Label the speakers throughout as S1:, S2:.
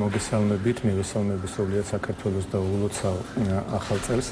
S1: მოგესალმებით, მივესალმებით სრულიად საქართველოს და ულოცავ ახალ წელს.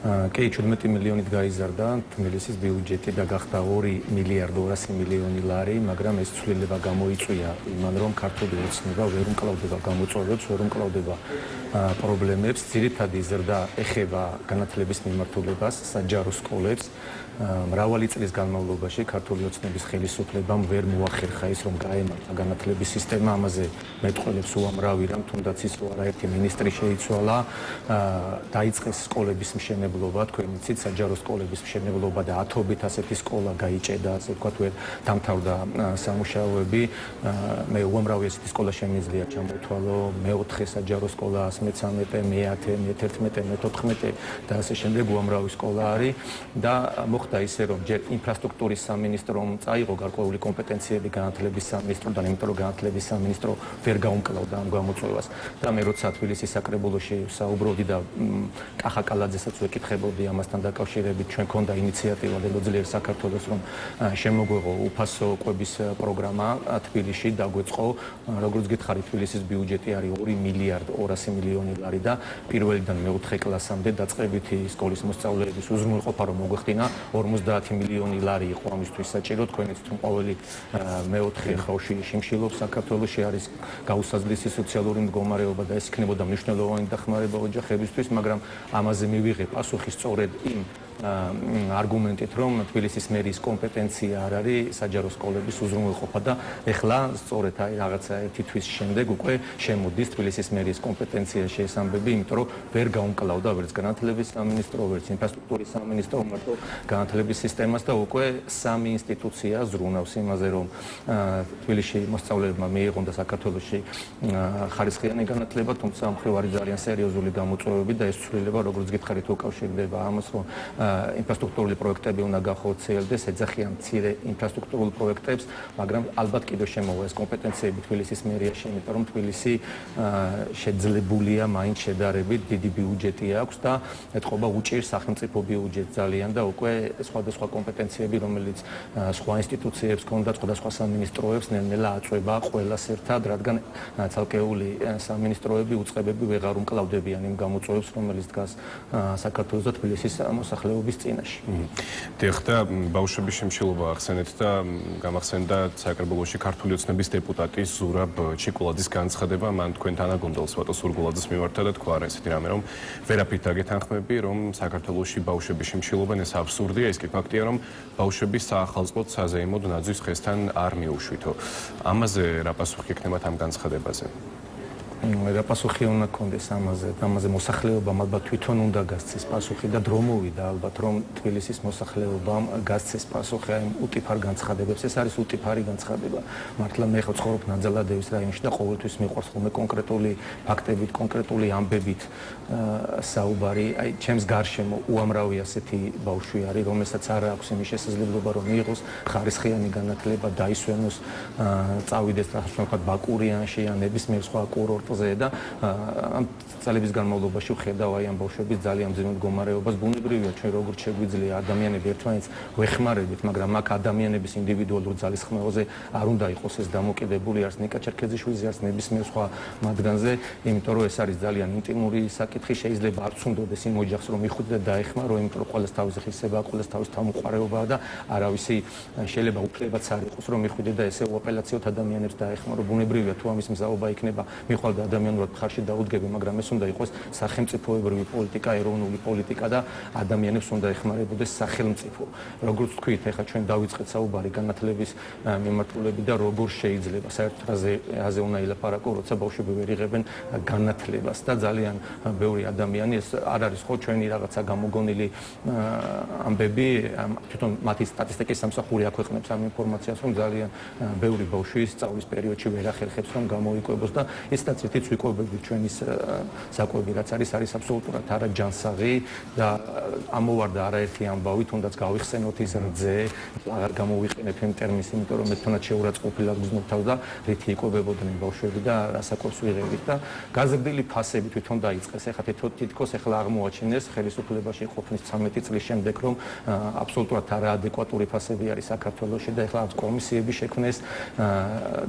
S1: კი 17 მილიონით გაიზარდა თბილისის ბიუჯეტი და გახდა 2 მილიარდ 200 მილიონი ლარი, მაგრამ ეს ცვლილება გამოიწვია იმან, რომ ქართული ოცნება ვერ უმკლავდება გამოწვევებს, ვერ უმკლავდება პრობლემებს. ძირითადი ზრდა ეხება განათლების მიმართულებას, საჯარო სკოლებს. მრავალი წლის განმავლობაში ქართული ოცნების ხელისუფლებამ ვერ მოახერხა ის, რომ გაემართა განათლების სისტემა. ამაზე მეტყველებს უამრავი რამ, თუნდაც ის, რომ არაერთი მინისტრი შეიცვალა, დაიწყეს სკოლების მშენებლობა, თქვენ იცით, საჯარო სკოლების მშენებლობა და ათობით ასეთი სკოლა გაიჭედა, ასე ვთქვათ, ვერ დამთავრდა სამუშაოები. მე უამრავი ასეთი სკოლა შემიძლია ჩამოთვალო, მე-4 საჯარო სკოლა, მე-13, მე-10, მე-11, მე-14 და ასე შემდეგ უამრავი სკოლა არის და მოხდა ისე, რომ ჯერ ინფრასტრუქტურის სამინისტრომ წაიღო გარკვეული კომპეტენციები განათლების სამინისტროდან, იმიტომ რომ განათლების სამინისტრო ვერ გაუმკლავდა ამ გამოწვევას. და მე როცა თბილისის საკრებულოში საუბრობდი და კახა კალაძესაც ვეკითხებოდი ამასთან დაკავშირებით, ჩვენ ქონდა ინიციატივა ველოძლიერ საქართველოს, რომ შემოგვეღო უფასო კვების პროგრამა თბილისში დაგვეწყო, როგორც გითხარით, თბილისის ბიუჯეტი არის 2 მილიარდ 200 მილიონი ლარი და პირველიდან მე-4 კლასამდე დაწყებითი სკოლის მოსწავლეების უზრუნველყოფა რომ მოგვეხდინა 50 მილიონი ლარი იყო ამისთვის საჭირო. თქვენ იცით, რომ ყოველი მე-4 ხავში შიმშილობს საქართველოში, არის გაუსაზრდისი სოციალური მდგომარეობა და ეს იქნებოდა მნიშვნელოვანი დახმარება ოჯახებისთვის, მაგრამ ამაზე მივიღე პასუხი სწორედ იმ არგუმენტით, რომ თბილისის მერის კომპეტენცია არ არის საჯარო სკოლების უზრუნველყოფა და ეხლა სწორედ აი რაღაცა ერთი თვის შემდეგ უკვე შემოდის თბილისის მერის კომპეტენციაში ეს ამბები, იმიტომ რომ ვერ გაუმკლავდა ვერც განათლების სამინისტრო, ვერც ინფრასტრუქტურის სამინისტრო მარტო განათლების სისტემას და უკვე სამი ინსტიტუცია ზრუნავს იმაზე, რომ თბილისში მოსწავლეებმა მიიღონ და საქართველოში ხარისხიანი განათლება, თუმცა ამ მხრივ არის ძალიან სერიოზული გამოწვევები და ეს ცვლილება, როგორც გითხარით, უკავშირდება ამას, რომ ინფრასტრუქტურული პროექტები უნდა გახორციელდეს, ეძახიან მცირე ინფრასტრუქტურულ პროექტებს, მაგრამ ალბათ კიდევ შემოვა ეს კომპეტენციები თბილისის მერიაში, იმიტომ რომ თბილისი შეძლებულია მაინც შედარებით დიდი ბიუჯეტი აქვს და ეთყობა უჭირს სახელმწიფო ბიუჯეტს ძალიან და უკვე სხვადასხვა კომპეტენციები, რომელიც სხვა ინსტიტუციებს ჰქონდა, სხვადასხვა სამინისტროებს ნელ-ნელა აწვება ყველას ერთად, რადგან ცალკეული სამინისტროები უწყებები ვეღარ უმკლავდებიან იმ გამოწვევებს, რომელიც დგას საქართველოს და თბილისის მოსახლეობის წინაშე.
S2: დიახ, და ბავშვების შემშილობა ახსენეთ და გამახსენდა საკრებულოში ქართული ოცნების დეპუტატი ზურაბ ჩიკულაძის განცხადება, მან თქვენ თანაგუნდელს ვატო სურგულაძის მიმართა და თქვა ესეთი რამე, რომ ვერაფრით დაგეთანხმები, რომ საქართველოში ბავშვების შემშილობა ეს აბსურდია, ის კი ფაქტია, რომ ბავშვების საახალწლოდ საზეიმოდ ნაძვის ხესთან არ მიუშვითო. ამაზე რა პასუხი ექნებათ ამ განცხადებაზე?
S1: რა პასუხი უნდა გქონდეს ამაზე მოსახლეობამ ალბათ თვითონ უნდა გასცეს პასუხი და დრო მოვიდა ალბათ რომ თბილისის მოსახლეობამ გასცეს პასუხი ამ უტიფარ განცხადებებს. ეს არის უტიფარი განცხადება. მართლა მე ხო ცხოვრობ ნაძალადევის რაიონში და ყოველთვის მიყვარს ხოლმე კონკრეტული ფაქტებით, კონკრეტული ამბებით საუბარი. აი ჩემს გარშემო უამრავი ასეთი ბავშვი არის, რომელსაც არ აქვს იმის შესაძლებლობა რომ მიიღოს ხარისხიანი განათლება, დაისვენოს, წავიდეს რაღაც თქვათ ბაკურიანში ან ნებისმიერ სხვა კურორტზე და ამ წლების განმავლობაში ვხედავ აი ამ ბავშვების ძალიან მძიმე მდგომარეობას. ბუნებრივია ჩვენ როგორც შეგვიძლია ადამიანები ერთმანეთს ვეხმარებით, მაგრამ აქ ადამიანების ინდივიდუალურ ძალისხმევაზე არ უნდა იყოს ეს დამოკიდებული, არც ნიკა ჩერქეზიშვილზე, არც ნებისმიერ სხვა მათგანზე, იმიტომ რომ ეს არის ძალიან ინტიმური საკითხი, შეიძლება არც უნდადეს იმ ოჯახს რომ მიხვიდე და დაეხმარო, იმიტომ რომ ყველას თავისი ღირსება, ყველას თავისი თავმოყარეობაა და არავისი შეიძლება უფლებაც არ იყოს რომ მიხვიდე და ესე უაპელაციოდ ადამიანებს დაეხმარო. ბუნებრივია თუ ამის მზაობა იქნება, მიხვალ და ადამიანურად ხარში დაუდგები, მაგრამ ეს უნდა იყოს სახელმწიფოებრივი პოლიტიკა, ეროვნული პოლიტიკა და ადამიანებს უნდა ეხმარებოდეს სახელმწიფო. როგორც თქვით, ეხლა ჩვენ დავიწყეთ საუბარი განათლების მიმართულებით და როგორ შეიძლება საერთოდ აზე უნდა ილაპარაკო, როცა ბავშვები ვერ იღებენ განათლებას და ძალიან ბევრი ადამიანი ეს არ არის ხო ჩვენი რაღაცა გამოგონილი ამბები, თვითონ მათი სტატისტიკის სამსახური აქვეყნებს ამ ინფორმაციას, რომ ძალიან ბევრი ბავშვი სწავლის პერიოდში ვერ ახერხებს რომ გამოიკვებოს და ეს სტატისტიკით ვიკვებებით ჩვენის საკვები რაც არის აბსოლუტურად არაჯანსაღი და ამოვარდა არაერთი ამბავი, თუნდაც გავიხსენოთ ის რძე, აღარ გამოვიყენებ იმ ტერმინს, იმიტომ რომ მე თვითონაც შეურაცხყოფილად გრძნობ თავს და რითი იკვებებოდნენ ბავშვები და რა საკვებს ვიღებდით და გაზრდილი ფასები თვითონ დაიწყეს. ეხლა თითქოს ეხლა აღმოაჩინეს ხელისუფლებაში ყოფნის 13 წლის შემდეგ, რომ აბსოლუტურად არაადეკვატური ფასები არის საქართველოში და ეხლა კომისიები შექმნეს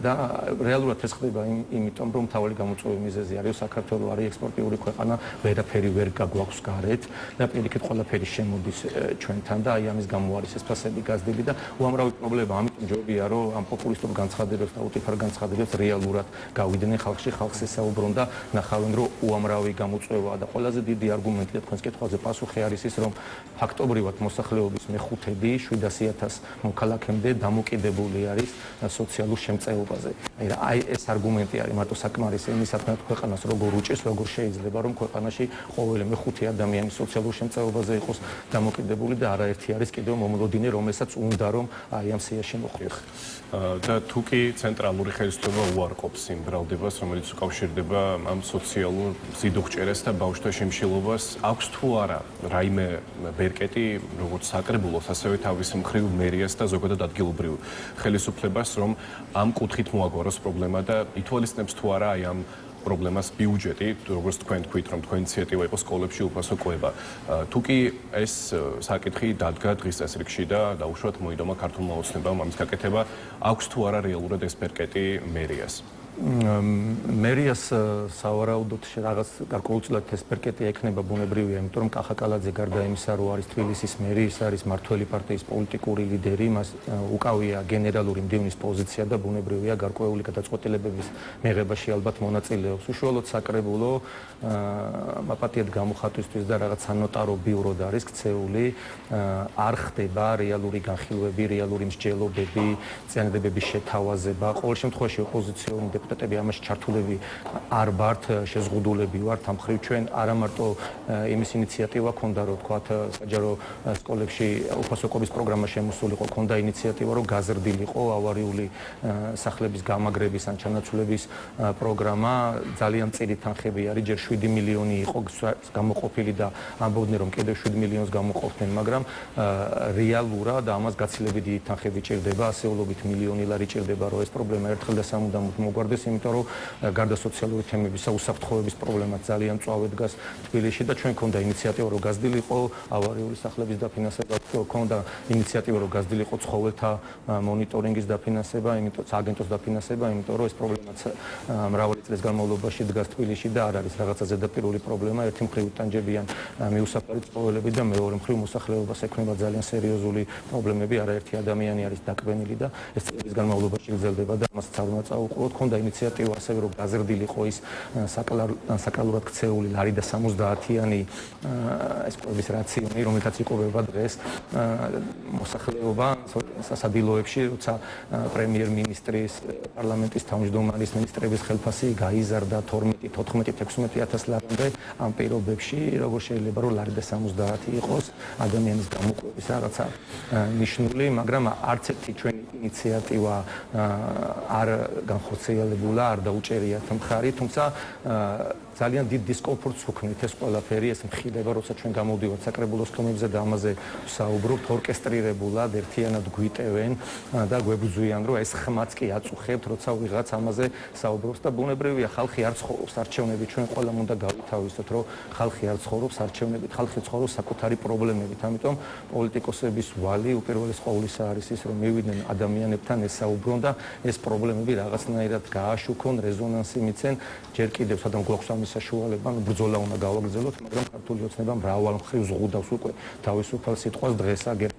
S1: და რეალურად ეს ხდება იმიტომ რომ მთავარი გამოწვეული მიზეზი არის საქართველოს არის ექსპორტიული ქვეყანა, ვერაფერი ვერ გაგვაქვს გარეთ და პირიქით ყველაფერი შემოდის ჩვენთან და აი ამის გამო არის ეს ფასები გაზრდილი და უამრავი პრობლემა, ამიტომ ჯობია რომ ამ პოპულისტურ განცხადებებს და უტიფარ განცხადებებს რეალურად გავიდნენ ხალხში, ხალხს ესაუბრონ და ნახავენ რომ უამრავი გამოწვევაა და ყველაზე დიდი არგუმენტი და თქვენს კითხვაზე პასუხი არის ის რომ ფაქტობრივად მოსახლეობის მეხუთედი 700,000 მოქალაქემდე დამოკიდებული არის სოციალურ შემწეობაზე. აი ეს არგუმენტი არის მარტო საკმარისი იმისათვის ქვეყანას როგორ უჭირს, როგორ შეიძლება რომ ქვეყანაში ყოველი მეხუთე ადამიანი სოციალურ შემწეობაზე იყოს დამოკიდებული და არაერთი არის კიდევ მომლოდინე, რომელსაც უნდა რომ აი ამ სიაში მოხვდეს.
S2: და თუ კი ცენტრალური ხელისუფლება უარყოფს იმ ბრალდებას, რომელიც უკავშირდება ამ სოციალურ სიდუხჭერას და ბავშვთა შიმშილობას, აქვს თუ არა რაიმე ბერკეტი, როგორც საკრებულოს, ასევე თავის მხრივ მერიას და ზოგადად ადგილობრივ ხელისუფლებას, რომ ამ კუთხით მოაგვაროს პრობლემა და ითვალისწინებს თუ არა აი ამ პრობლემას ბიუჯეტი, როგორც თქვენ თქვით, რომ თქვენი ინიციატივა იყო სკოლებში უფასო კვება. თუ კი ეს საკითხი დადგა დღის წესრიგში და დაუშვათ მოიდომა ქართულმა ოცნებამ ამის გაკეთება, აქვს თუ არა რეალურად ეს ბერკეტი მერიას? მერიას სავარაუდოდ რაღაც გარკვეულწილად ეს ბერკეტი ექნება ბუნებრივია, იმიტომ რომ კახა კალაძე გარდა იმისა, რომ არის თბილისის მერი, ის არის მართველი პარტიის პოლიტიკური ლიდერი, მას უკავია გენერალური მდივნის პოზიცია და ბუნებრივია გარკვეული გადაწყვეტილებების მიღებაში ალბათ მონაწილეობს. უშუალოდ საკრებულო მაპატიად გამოხატვისთვის და რაღაც სანოტარო ბიუროდ არის ქცეული, არ ხდება რეალური განხილვები, რეალური მსჯელობები, წინადადებების შეთავაზება. ყოველ შემთხვევაში ოპოზიციონერი დეპუტატები ამაში ჩართულები არ ვართ, შეზღუდულები ვართ ამ მხრივ ჩვენ არა მარტო იმის ინიციატივა ქონდა რომ თქვათ საჯარო სკოლებში უფასო კვების პროგრამა შემოსულიყო, ქონდა ინიციატივა რომ გაზრდილიყო ავარიული სახლების გამაგრების ან ჩანაცვლების პროგრამა, ძალიან მწირი თანხები არის, ჯერ 7 მილიონი იყო გამოყოფილი და ამბობდნენ რომ კიდევ 7 მილიონს გამოყოფდნენ, მაგრამ რეალურად ამას გაცილებით დიდი თანხები ჭირდება, ასეულობით მილიონი ლარი ჭირდება რომ ეს პრობლემა ერთხელ და სამუდამოდ მოგვარდეს, იმიტომ რომ გარდა სოციალური თემებისა უსაფრთხოების პრობლემაც ძალიან მწვავე დგას თბილისში და ჩვენ ქონდა ინიციატივა რომ გაზრდილიყო ავარიული სახლების დაფინანსება, ქონდა ინიციატივა რომ გაზრდილიყო ცხოველთა მონიტორინგის დაფინანსება, იმიტომ სააგენტოს დაფინანსება, იმიტომ რომ ეს პრობლემაც მრავალი წლის განმავლობაში დგას თბილისში და არ არის რაღაცა ზედაპირული პრობლემა, ერთი მხრივ იტანჯებიან მიუსაფარი ცხოველები და მეორე მხრივ მოსახლეობას ექმნება ძალიან სერიოზული პრობლემები, არაერთი ადამიანი არის დაკვენილი და ეს წლების განმავლობაში გრძელდება და ამასაც არ უნდა წაუყუროთ. ქონდა ინიციატივა ასევე რომ გაზრდილიყო ის საკრალურად ქცეული ლარი და 70-იანი ეს კვების რაციონი, რომელთაც იკვებება დღეს მოსახლეობა სასადილოებში, როცა პრემიერ-მინისტრის, პარლამენტის თავმჯდომარის, მინისტრების ხელფასი გაიზარდა 12, 14, 16,000 ლარამდე ამ პირობებში, როგორ შეიძლება რომ ლარი და 70 იყოს ადამიანის გამოკვების რაღაცა ნიშნული, მაგრამ არც ერთი ჩვენი ინიციატივა არ განხორციელებულა, არ დაუჭერიათ მხარი, თუმცა ძალიან დიდ დისკომფორტს უქმნით ეს ყველაფერი, ეს მხილება, როცა ჩვენ გამოვდივართ საკრებულოს თემებზე და ამაზე ვსაუბრობთ, ორკესტრირებულად ერთიანად გვიტევენ და გვებრძვიან, რომ ეს ხმაც კი აწუხებთ, როცა ვიღაც ამაზე საუბრობს და ბუნებრივია, ხალხი არ ცხოვრობს არჩევნებით, ჩვენ ყველამ უნდა გავითავისოთ, რომ ხალხი არ ცხოვრობს არჩევნებით, ხალხი ცხოვრობს საკუთარი პრობლემებით, ამიტომ პოლიტიკოსების ვალი უპირველეს ყოვლისა არის ის, რომ მივიდნენ ადამიანებთან ესაუბრონ და ეს პრობლემები რაღაცნაირად გააშუქონ, რეზონანსი მიცენ, ჯერ კიდევ სადამ გვაქვს ამის საშუალება, ბრძოლა უნდა გავაგრძელოთ, მაგრამ ქართული ოცნება მრავალ მხრივ ზღუდავს უკვე თავისუფალ სიტყვას დღეს აგერ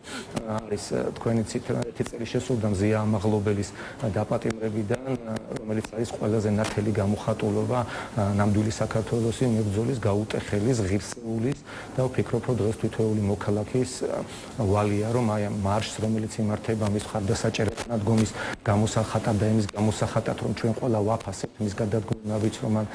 S2: არის თქვენი ერთი წელი შესულდა მზია ამაღლობელის დაპატიმრებიდან, რომელიც არის ყველაზე ნათელი გამოხატულობა ნამდვილი საქართველოსი მებრძოლის, გაუტეხელის, ღირსეულის და ვფიქრობ, რომ დღეს თითოეული მოქალაქის ვალია, რომ აი ამ მარშს, რომელიც იმართება მის მხარდასაჭერად ნადგომის გამოსახატად და იმის გამოსახატად, რომ ჩვენ ყველა ვაფასებთ მის გადადგომა ვიცრომან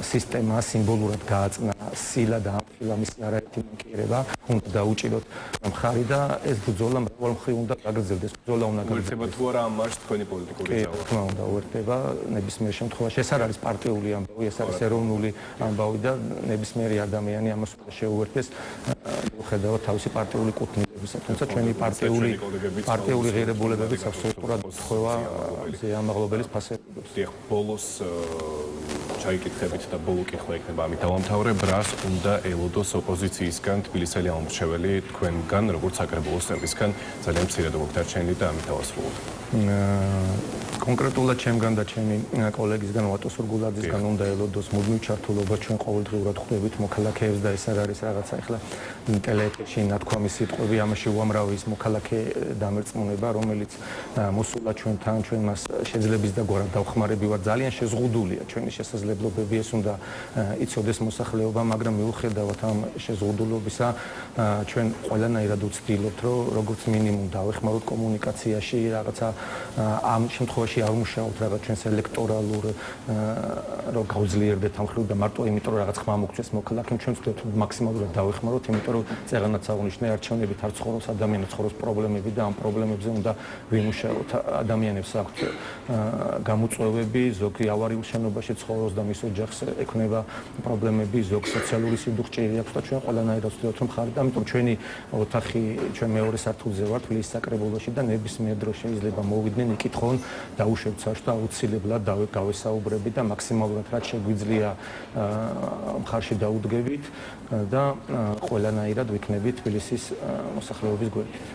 S2: სისტემა სიმბოლურად გააწნა სილა და ამხილა მისი არაერთი მანკიერება, უნდა დაუჭიროთ მხარი და ეს ბრძოლა მრავალ მხრივ უნდა გაგრძელდეს, ბრძოლა უნდა გაგრძელდეს. უერთდება თუ არა ამ მარშს თქვენი პოლიტიკური ძალა? თქმა უნდა, უერთდება ნებისმიერ შემთხვევაში. ეს არ არის პარტიული ამბავი, ეს არის ეროვნული ამბავი და ნებისმიერი ადამიანი ამას უნდა შეუერთდეს, მიუხედავად თავისი პარტიული კუთვნილებისა. თუმცა ჩვენი პარტიული ღირებულებებიც აბსოლუტურად მოთხოვა ამაღლობელის ფასებებს. დიახ, ბოლოს ჩაიკითხებით და ბოლო კითხვა იქნება ამით დავამთავრებ, რას უნდა ელოდოს ოპოზიციისგან თბილისელი ამორჩეველი თქვენგან, როგორც საკრებულოს წევრისგან, ძალიან მცირედ მოგდარჩენილი და ამით დავასრულოთ.
S1: კონკრეტულად ჩემგან და ჩემი კოლეგისგან ვატო სურგულაძისგან უნდა ელოდოს მუდმივ ჩართულობა ჩვენ ყოველდღიურად ხვდებით მოქალაქეებს და ეს არ არის რაღაცა ახლა ტელეეტრში ნათქვამი სიტყვები ამაში უამრავი ის მოქალაქე დამერწმუნება რომელიც მოსულა ჩვენთან ჩვენ მას შეძლების და გვარად დავხმარები ვარ ძალიან შეზღუდულია ჩვენი შესაძლებლობები ეს უნდა იცოდეს მოსახლეობა მაგრამ მიუხედავად ამ შეზღუდულობისა ჩვენ ყველანაირად ვცდილობთ რომ როგორც მინიმუმ დავეხმაროთ კომუნიკაციაში რაღაცა ამ შემთხვევაში არ ვმუშაობთ რაღაც ჩვენს ელექტორალურ რომ გავძლიერდეთ ამ ხრივ და მარტო იმიტომ რომ რაღაც ხმა მოგწეს მოქალაქემ ჩვენ ვცდილობთ მაქსიმალურად დავეხმაროთ იმიტომ რომ წერანაც აღნიშნე არჩევნებით არ ცხოვრობს ადამიანებს ცხოვრობს პრობლემები და ამ პრობლემებზე უნდა ვიმუშაოთ ადამიანებს აქვთ გამოწვევები ზოგი ავარიულ შენობაში ცხოვრობს და მის ოჯახს ექნება პრობლემები ზოგი სოციალური სიდუხჭე აქვს და ჩვენ ყველანაირად ვცდილობთ რომ ხარით ამიტომ ჩვენი ოთახი ჩვენ მეორე სართულზე ვართ ვილის საკრებულოში და ნებისმიერ დროს შეიძლება მოვიდნენ იკითხონ დაუშვებთ საერთოდ აუცილებლად გავესაუბრებით და მაქსიმალურად რაც შეგვიძლია მხარში დაუდგებით და ყველანაირად ვიქნებით თბილისის მოსახლეობის გვერდით